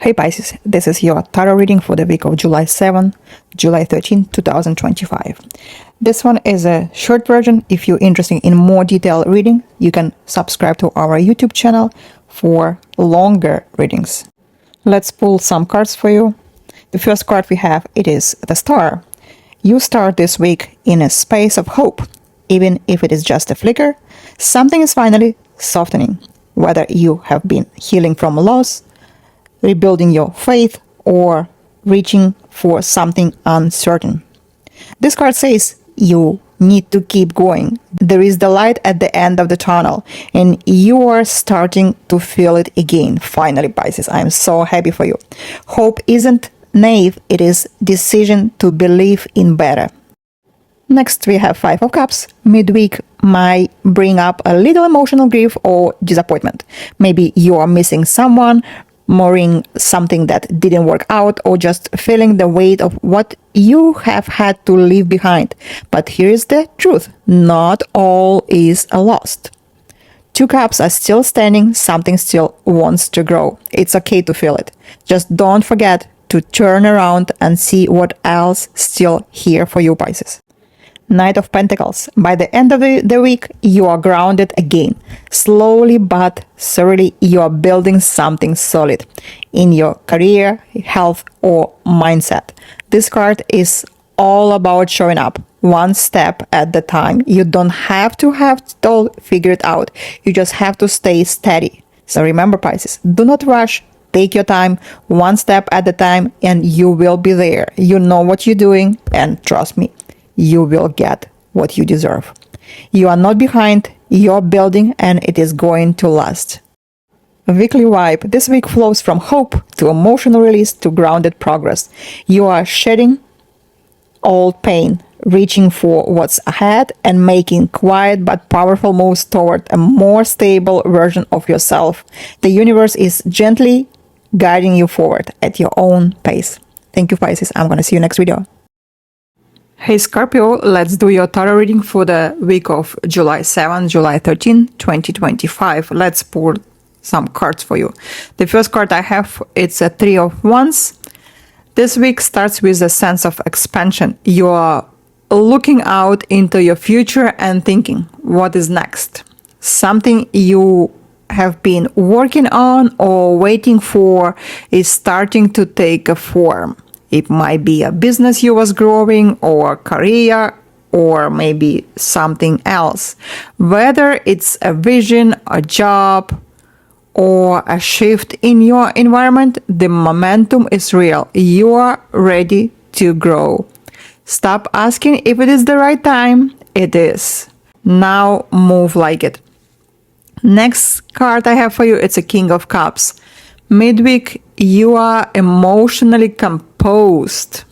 Hey Pisces, this is your tarot reading for the week of July 7, July 13, 2025. This one is a short version. If you're interested in more detailed reading, you can subscribe to our YouTube channel for longer readings. Let's pull some cards for you. The first card we have, it is the Star. You start this week in a space of hope. Even if it is just a flicker, something is finally softening. Whether you have been healing from loss, rebuilding your faith, or reaching for something uncertain. This card says you need to keep going. There is the light at the end of the tunnel, and you are starting to feel it again. Finally, Pisces, I am so happy for you. Hope isn't naive, it is decision to believe in better. Next, we have Five of Cups. Midweek might bring up a little emotional grief or disappointment. Maybe you are missing someone, mourning something that didn't work out, or just feeling the weight of what you have had to leave behind. But here's the truth. Not all is lost. Two cups are still standing. Something still wants to grow. It's okay to feel it. Just don't forget to turn around and see what else still here for you, Pisces. Knight of Pentacles. By the end of the week, you are grounded again. Slowly but surely, you are building something solid in your career, health, or mindset. This card is all about showing up one step at a time. You don't have to have it all figured out. You just have to stay steady. So remember, Pisces, do not rush. Take your time, one step at a time, and you will be there. You know what you're doing, and trust me, you will get what you deserve. You are not behind, you're building, and it is going to last. Weekly vibe. This week flows from hope to emotional release to grounded progress. You are shedding old pain, reaching for what's ahead, and making quiet but powerful moves toward a more stable version of yourself. The universe is gently guiding you forward at your own pace. Thank you, Pisces. I'm going to see you next video. Hey Scorpio, let's do your tarot reading for the week of July 7, July 13, 2025. Let's pull some cards for you. The first card I have, it's a Three of Wands. This week starts with a sense of expansion. You are looking out into your future and thinking, what is next? Something you have been working on or waiting for is starting to take a form. It might be a business you was growing, or a career, or maybe something else. Whether it's a vision, a job, or a shift in your environment, the momentum is real. You are ready to grow. Stop asking if it is the right time. It is. Now move like it. Next card I have for you, it's a King of Cups. Midweek, you are emotionally composed,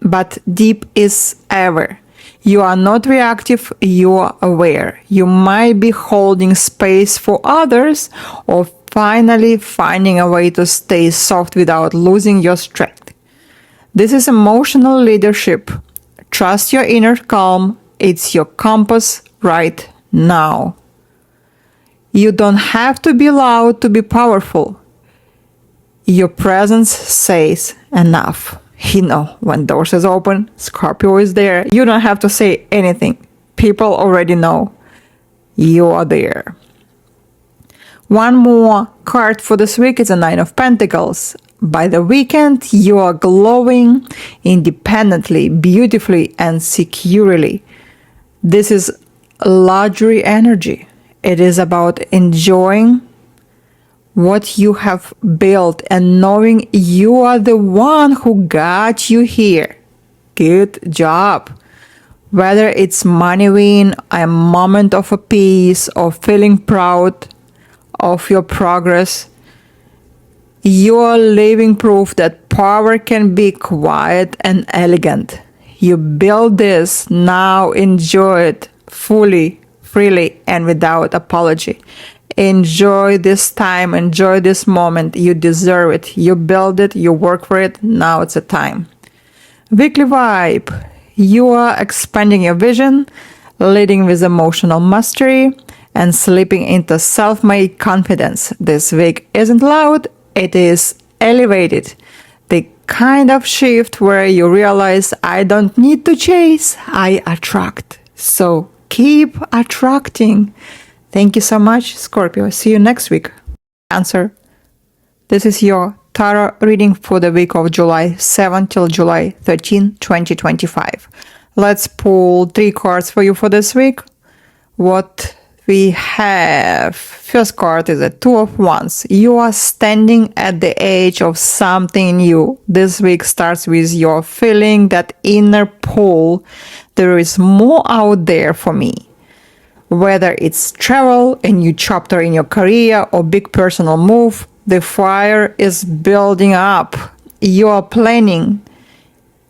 but deep as ever. You are not reactive, you are aware. You might be holding space for others, or finally finding a way to stay soft without losing your strength. This is emotional leadership. Trust your inner calm. It's your compass right now. You don't have to be loud to be powerful. Your presence says enough. You know, when doors is open, Scorpio is there. You don't have to say anything. People already know you are there. One more card for this week is a Nine of Pentacles. By the weekend, you are glowing independently, beautifully, and securely. This is luxury energy. It is about enjoying what you have built and knowing you are the one who got you here. Good job. Whether it's money win, a moment of a peace, or feeling proud of your progress, you are living proof that power can be quiet and elegant. You build this, now enjoy it fully, freely, and without apology. Enjoy this time, enjoy this moment. You deserve it. You build it, you work for it. Now it's a time. Weekly vibe. You are expanding your vision, leading with emotional mastery, and slipping into self-made confidence. This week isn't loud, it is elevated. The kind of shift where you realize I don't need to chase, I attract. So keep attracting. Thank you so much, Scorpio. See you next week. Cancer. This is your tarot reading for the week of July 7 till July 13, 2025. Let's pull 3 cards for you for this week. What we have, first card is a Two of Wands. You are standing at the edge of something new. This week starts with your feeling that inner pull. There is more out there for me. Whether it's travel, a new chapter in your career, or big personal move, the fire is building up. You are planning,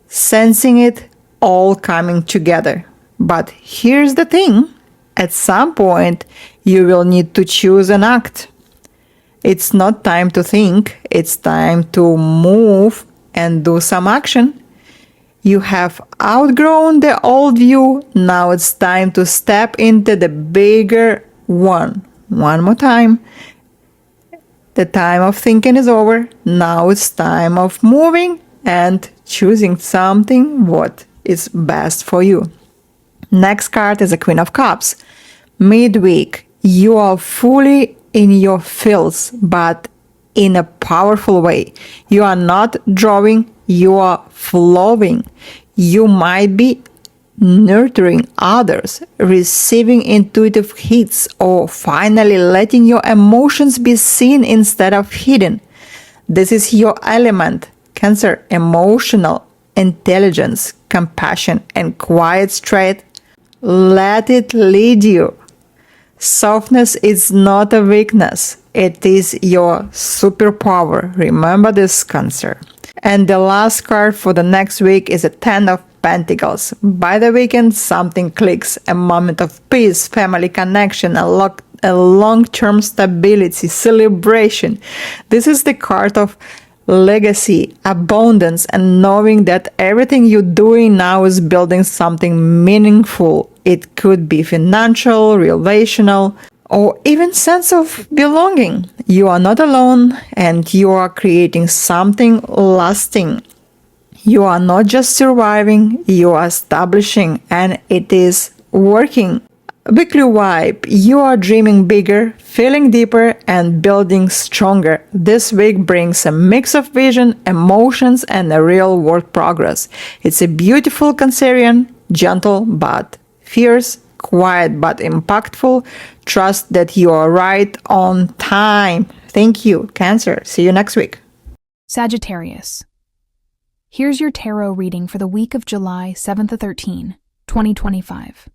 sensing it all coming together. But here's the thing. At some point, you will need to choose and act. It's not time to think. It's time to move and do some action. You have outgrown the old view. Now it's time to step into the bigger one. One more time. The time of thinking is over. Now it's time of moving and choosing something what is best for you. Next card is a Queen of Cups. Midweek, you are fully in your fields, but in a powerful way. You are not drawing, you are flowing. You might be nurturing others, receiving intuitive hits, or finally letting your emotions be seen instead of hidden. This is your element, Cancer, emotional intelligence, compassion, and quiet strength. Let it lead you. Softness is not a weakness. It is your superpower. Remember this, Cancer. And the last card for the next week is a Ten of Pentacles. By the weekend, something clicks. A moment of peace, family connection, a long-term stability, celebration. This is the card of legacy, abundance, and knowing that everything you're doing now is building something meaningful. It could be financial, relational, or even sense of belonging. You are not alone, and you are creating something lasting. You are not just surviving, you are establishing, and it is working. Weekly vibe, you are dreaming bigger, feeling deeper, and building stronger. This week brings a mix of vision, emotions, and a real world progress. It's a beautiful Cancerian, gentle but fierce, quiet but impactful. Trust that you are right on time. Thank you, Cancer. See you next week. Sagittarius. Here's your tarot reading for the week of July 7th to 13, 2025.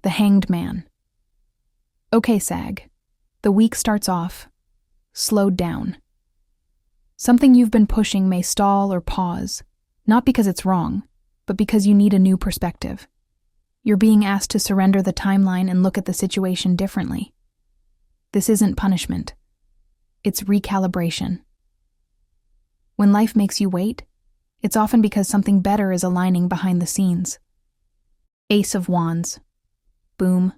The Hanged Man. Okay, Sag. The week starts off slowed down. Something you've been pushing may stall or pause, not because it's wrong, but because you need a new perspective. You're being asked to surrender the timeline and look at the situation differently. This isn't punishment. It's recalibration. When life makes you wait, it's often because something better is aligning behind the scenes. Ace of Wands. Boom.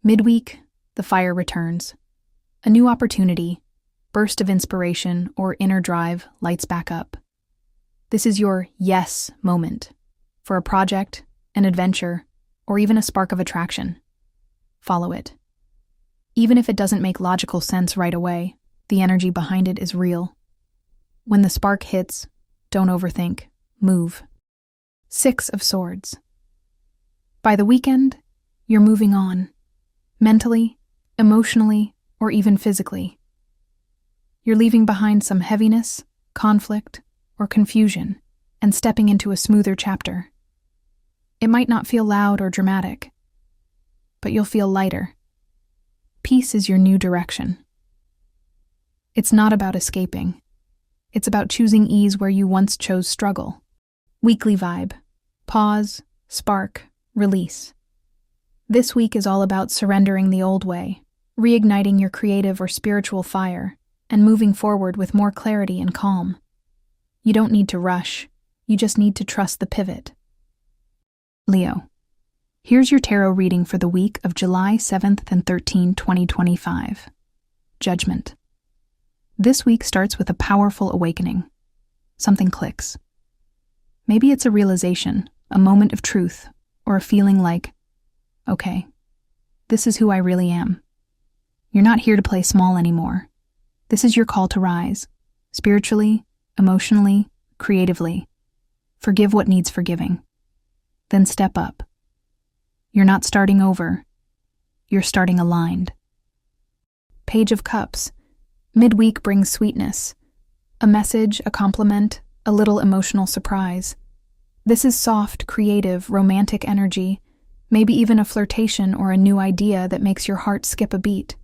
Midweek, the fire returns. A new opportunity, burst of inspiration, or inner drive lights back up. This is your yes moment for a project, an adventure, or even a spark of attraction. Follow it. Even if it doesn't make logical sense right away, the energy behind it is real. When the spark hits, don't overthink. Move. Six of Swords. By the weekend, you're moving on. Mentally, emotionally, or even physically. You're leaving behind some heaviness, conflict, or confusion, and stepping into a smoother chapter. It might not feel loud or dramatic, but you'll feel lighter. Peace is your new direction. It's not about escaping. It's about choosing ease where you once chose struggle. Weekly vibe. Pause, spark, release. This week is all about surrendering the old way, reigniting your creative or spiritual fire, and moving forward with more clarity and calm. You don't need to rush. You just need to trust the pivot. Leo. Here's your tarot reading for the week of July 7th and 13, 2025. Judgment. This week starts with a powerful awakening. Something clicks. Maybe it's a realization, a moment of truth, or a feeling like, okay, this is who I really am. You're not here to play small anymore. This is your call to rise, spiritually, emotionally, creatively. Forgive what needs forgiving. Then step up. You're not starting over. You're starting aligned. Page of Cups. Midweek brings sweetness. A message, a compliment, a little emotional surprise. This is soft, creative, romantic energy, maybe even a flirtation or a new idea that makes your heart skip a beat.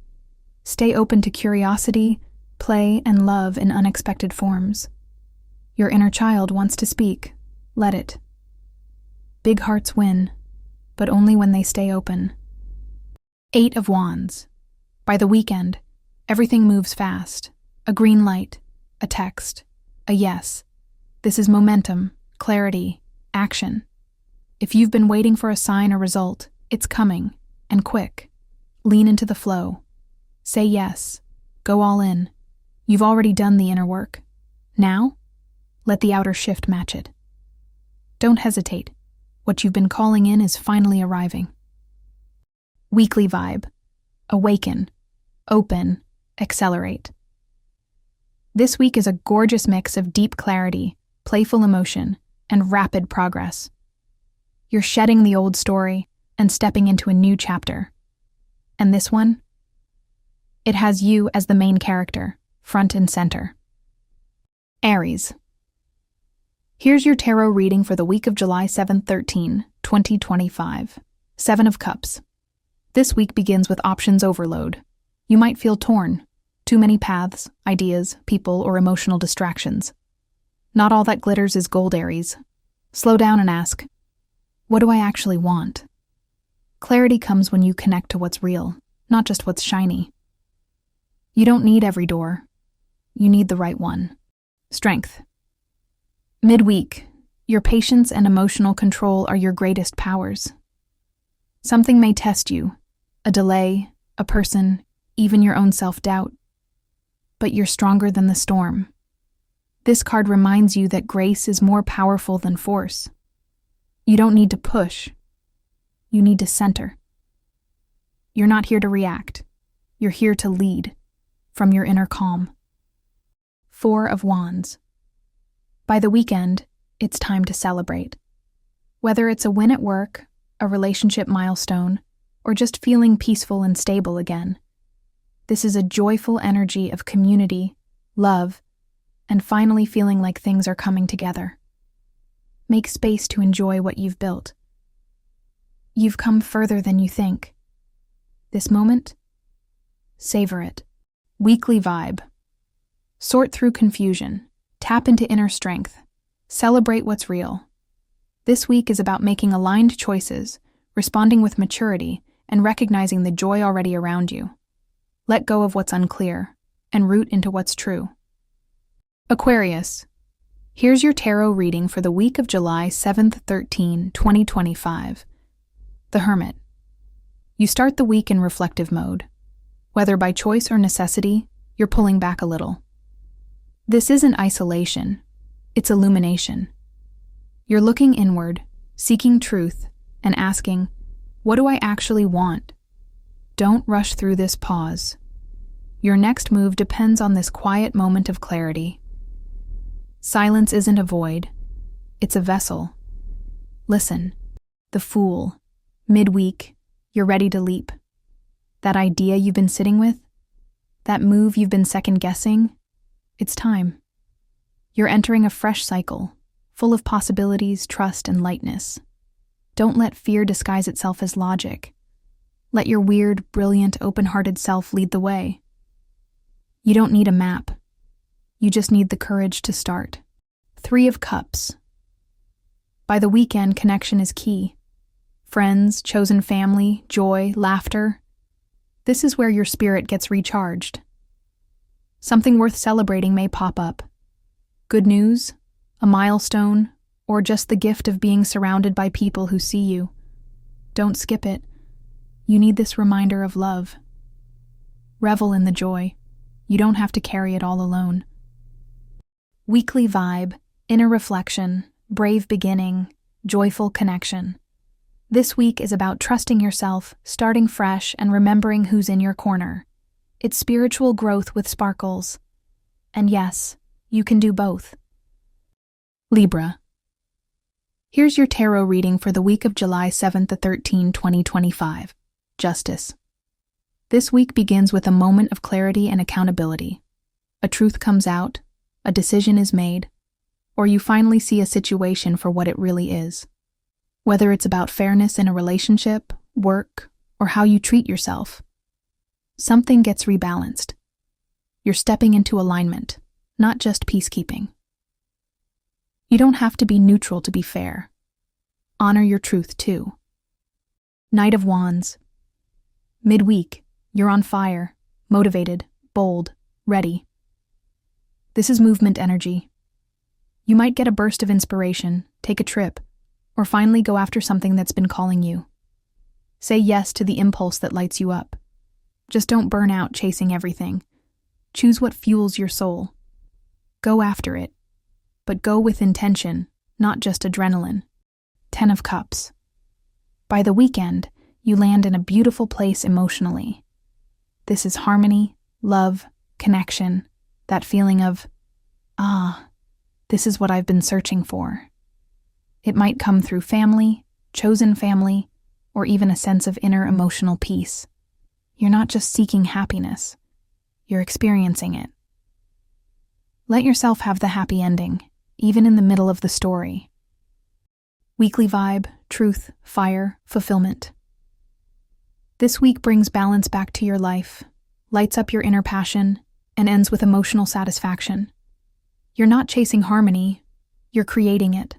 Stay open to curiosity, play, and love in unexpected forms. Your inner child wants to speak. Let it. Big hearts win, but only when they stay open. 8 of Wands. By the weekend, everything moves fast. A green light, a text, a yes. This is momentum, clarity, action. If you've been waiting for a sign or result, it's coming, and quick. Lean into the flow. Say yes. Go all in. You've already done the inner work. Now, let the outer shift match it. Don't hesitate. What you've been calling in is finally arriving. Weekly vibe. Awaken. Open. Accelerate. This week is a gorgeous mix of deep clarity, playful emotion, and rapid progress. You're shedding the old story and stepping into a new chapter. And this one? It has you as the main character, front and center. Aries. Here's your tarot reading for the week of July 7th, 2025. 7 of Cups. This week begins with options overload. You might feel torn. Too many paths, ideas, people, or emotional distractions. Not all that glitters is gold, Aries. Slow down and ask, what do I actually want? Clarity comes when you connect to what's real, not just what's shiny. You don't need every door. You need the right one. Strength. Midweek, your patience and emotional control are your greatest powers. Something may test you, a delay, a person, even your own self-doubt. But you're stronger than the storm. This card reminds you that grace is more powerful than force. You don't need to push. You need to center. You're not here to react. You're here to lead, from your inner calm. 4 of Wands. By the weekend, it's time to celebrate. Whether it's a win at work, a relationship milestone, or just feeling peaceful and stable again. This is a joyful energy of community, love, and finally feeling like things are coming together. Make space to enjoy what you've built. You've come further than you think. This moment? Savor it. Weekly vibe. Sort through confusion. Tap into inner strength. Celebrate what's real. This week is about making aligned choices, responding with maturity, and recognizing the joy already around you. Let go of what's unclear, and root into what's true. Aquarius. Here's your tarot reading for the week of July 7th, 2025. The Hermit. You start the week in reflective mode. Whether by choice or necessity, you're pulling back a little. This isn't isolation, it's illumination. You're looking inward, seeking truth, and asking, what do I actually want? Don't rush through this pause. Your next move depends on this quiet moment of clarity. Silence isn't a void, it's a vessel. Listen. The Fool. Midweek, you're ready to leap. That idea you've been sitting with? That move you've been second-guessing? It's time. You're entering a fresh cycle, full of possibilities, trust, and lightness. Don't let fear disguise itself as logic. Let your weird, brilliant, open-hearted self lead the way. You don't need a map. You just need the courage to start. 3 of Cups. By the weekend, connection is key. Friends, chosen family, joy, laughter. This is where your spirit gets recharged. Something worth celebrating may pop up. Good news, a milestone, or just the gift of being surrounded by people who see you. Don't skip it. You need this reminder of love. Revel in the joy. You don't have to carry it all alone. Weekly vibe, inner reflection, brave beginning, joyful connection. This week is about trusting yourself, starting fresh, and remembering who's in your corner. It's spiritual growth with sparkles. And yes, you can do both. Libra. Here's your tarot reading for the week of July 7th to 13, 2025. Justice. This week begins with a moment of clarity and accountability. A truth comes out, a decision is made, or you finally see a situation for what it really is. Whether it's about fairness in a relationship, work, or how you treat yourself, something gets rebalanced. You're stepping into alignment, not just peacekeeping. You don't have to be neutral to be fair. Honor your truth, too. Knight of Wands. Midweek, you're on fire, motivated, bold, ready. This is movement energy. You might get a burst of inspiration, take a trip, or finally go after something that's been calling you. Say yes to the impulse that lights you up. Just don't burn out chasing everything. Choose what fuels your soul. Go after it. But go with intention, not just adrenaline. 10 of Cups. By the weekend, you land in a beautiful place emotionally. This is harmony, love, connection, that feeling of, this is what I've been searching for. It might come through family, chosen family, or even a sense of inner emotional peace. You're not just seeking happiness, you're experiencing it. Let yourself have the happy ending, even in the middle of the story. Weekly vibe, truth, fire, fulfillment. This week brings balance back to your life, lights up your inner passion, and ends with emotional satisfaction. You're not chasing harmony, you're creating it.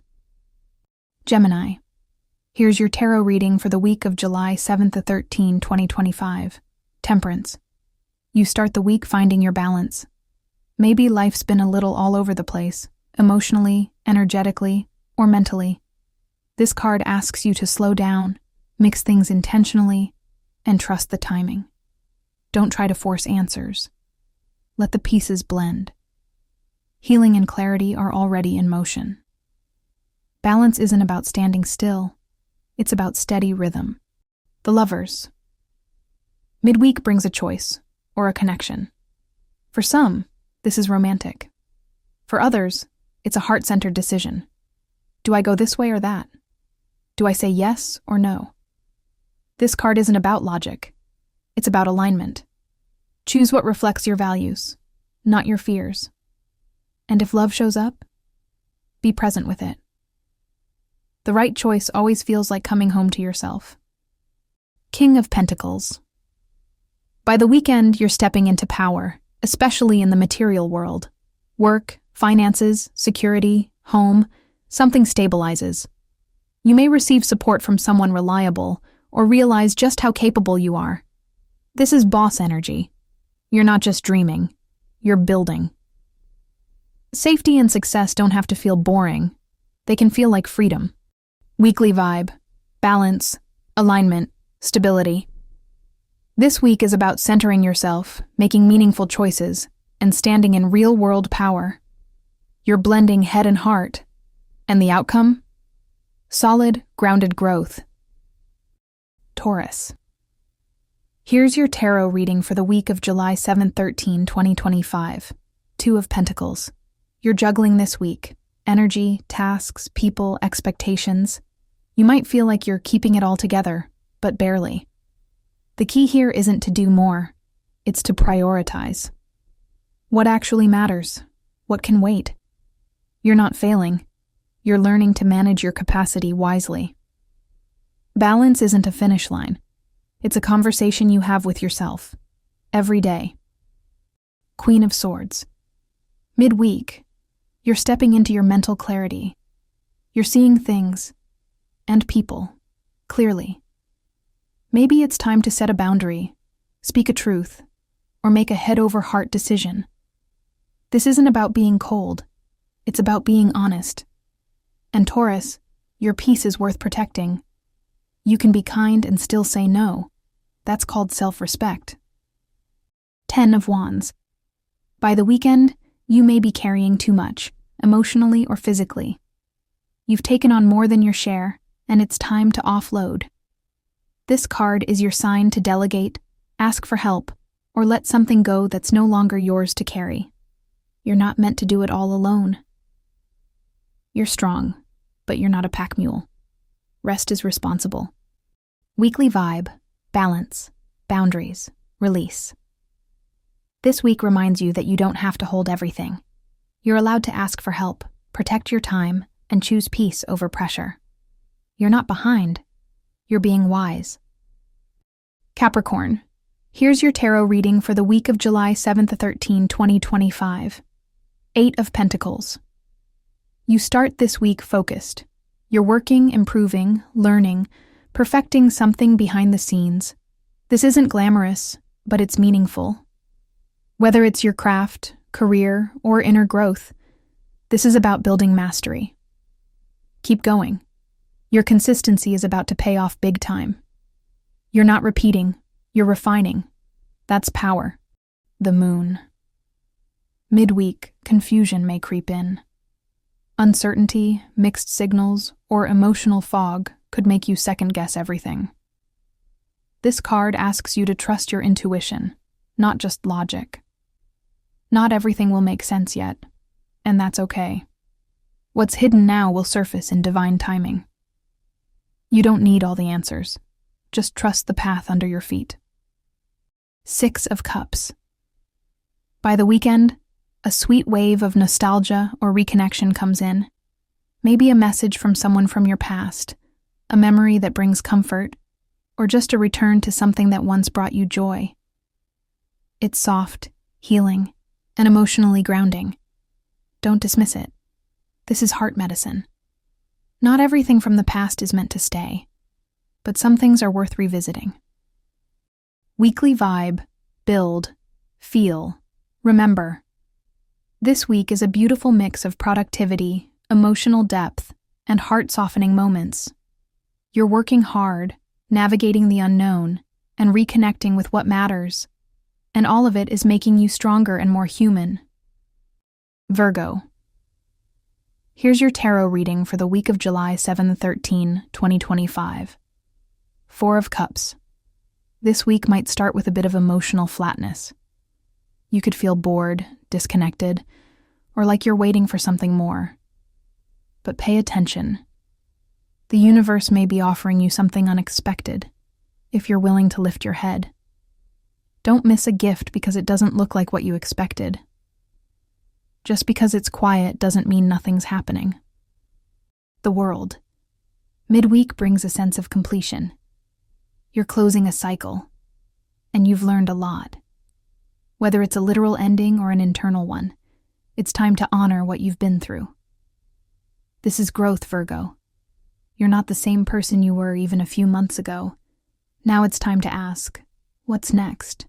Gemini. Here's your tarot reading for the week of July 7th to 13, 2025. Temperance. You start the week finding your balance. Maybe life's been a little all over the place, emotionally, energetically, or mentally. This card asks you to slow down, mix things intentionally, and trust the timing. Don't try to force answers. Let the pieces blend. Healing and clarity are already in motion. Balance isn't about standing still. It's about steady rhythm. The Lovers. Midweek brings a choice, or a connection. For some, this is romantic. For others, it's a heart-centered decision. Do I go this way or that? Do I say yes or no? This card isn't about logic. It's about alignment. Choose what reflects your values, not your fears. And if love shows up, be present with it. The right choice always feels like coming home to yourself. King of Pentacles. By the weekend, you're stepping into power, especially in the material world. Work, finances, security, home, something stabilizes. You may receive support from someone reliable or realize just how capable you are. This is boss energy. You're not just dreaming, you're building. Safety and success don't have to feel boring. They can feel like freedom. Weekly vibe, balance, alignment, stability. This week is about centering yourself, making meaningful choices, and standing in real-world power. You're blending head and heart. And the outcome? Solid, grounded growth. Taurus. Here's your tarot reading for the week of July 7th, 13, 2025. 2 of Pentacles. You're juggling this week. Energy, tasks, people, expectations. You might feel like you're keeping it all together, but barely. The key here isn't to do more. It's to prioritize. What actually matters? What can wait? You're not failing. You're learning to manage your capacity wisely. Balance isn't a finish line. It's a conversation you have with yourself, every day. Queen of Swords. Midweek, you're stepping into your mental clarity. You're seeing things, and people, clearly. Maybe it's time to set a boundary, speak a truth, or make a head-over-heart decision. This isn't about being cold. It's about being honest. And Taurus, your peace is worth protecting. You can be kind and still say no. That's called self-respect. 10 of Wands. By the weekend, you may be carrying too much, emotionally or physically. You've taken on more than your share, and it's time to offload. This card is your sign to delegate, ask for help, or let something go that's no longer yours to carry. You're not meant to do it all alone. You're strong, but you're not a pack mule. Rest is responsible. Weekly vibe, balance, boundaries, release. This week reminds you that you don't have to hold everything. You're allowed to ask for help, protect your time, and choose peace over pressure. You're not behind. You're being wise. Capricorn, here's your tarot reading for the week of July 7th to 13, 2025. 8 of Pentacles. You start this week focused. You're working, improving, learning, perfecting something behind the scenes. This isn't glamorous, but it's meaningful. Whether it's your craft, career, or inner growth, this is about building mastery. Keep going. Your consistency is about to pay off big time. You're not repeating, you're refining. That's power. The moon. Midweek, confusion may creep in. Uncertainty, mixed signals, or emotional fog could make you second-guess everything. This card asks you to trust your intuition, not just logic. Not everything will make sense yet, and that's okay. What's hidden now will surface in divine timing. You don't need all the answers. Just trust the path under your feet. 6 of Cups. By the weekend, a sweet wave of nostalgia or reconnection comes in. Maybe a message from someone from your past, a memory that brings comfort, or just a return to something that once brought you joy. It's soft, healing, and emotionally grounding. Don't dismiss it. This is heart medicine. Not everything from the past is meant to stay, but some things are worth revisiting. Weekly vibe, build, feel, remember. This week is a beautiful mix of productivity, emotional depth, and heart-softening moments. You're working hard, navigating the unknown, and reconnecting with what matters, and all of it is making you stronger and more human. Virgo. Here's your tarot reading for the week of July 7 to 13, 2025. 4 of Cups. This week might start with a bit of emotional flatness. You could feel bored, disconnected, or like you're waiting for something more. But pay attention. The universe may be offering you something unexpected, if you're willing to lift your head. Don't miss a gift because it doesn't look like what you expected. Just because it's quiet doesn't mean nothing's happening. The world. Midweek brings a sense of completion. You're closing a cycle, and you've learned a lot. Whether it's a literal ending or an internal one, it's time to honor what you've been through. This is growth, Virgo. You're not the same person you were even a few months ago. Now it's time to ask, what's next?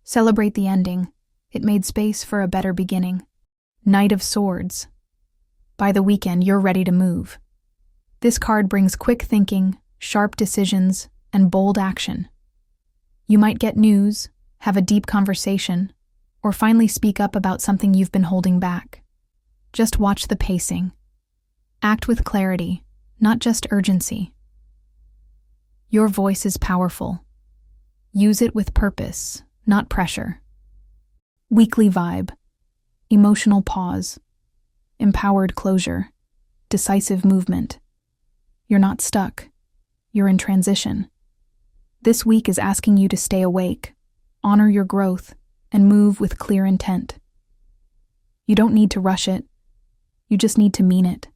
Celebrate the ending. It made space for a better beginning. Knight of Swords. By the weekend, you're ready to move. This card brings quick thinking, sharp decisions, and bold action. You might get news, have a deep conversation, or finally speak up about something you've been holding back. Just watch the pacing. Act with clarity, not just urgency. Your voice is powerful. Use it with purpose, not pressure. Weekly vibe. Emotional pause. Empowered closure. Decisive movement. You're not stuck. You're in transition. This week is asking you to stay awake, honor your growth, and move with clear intent. You don't need to rush it. You just need to mean it.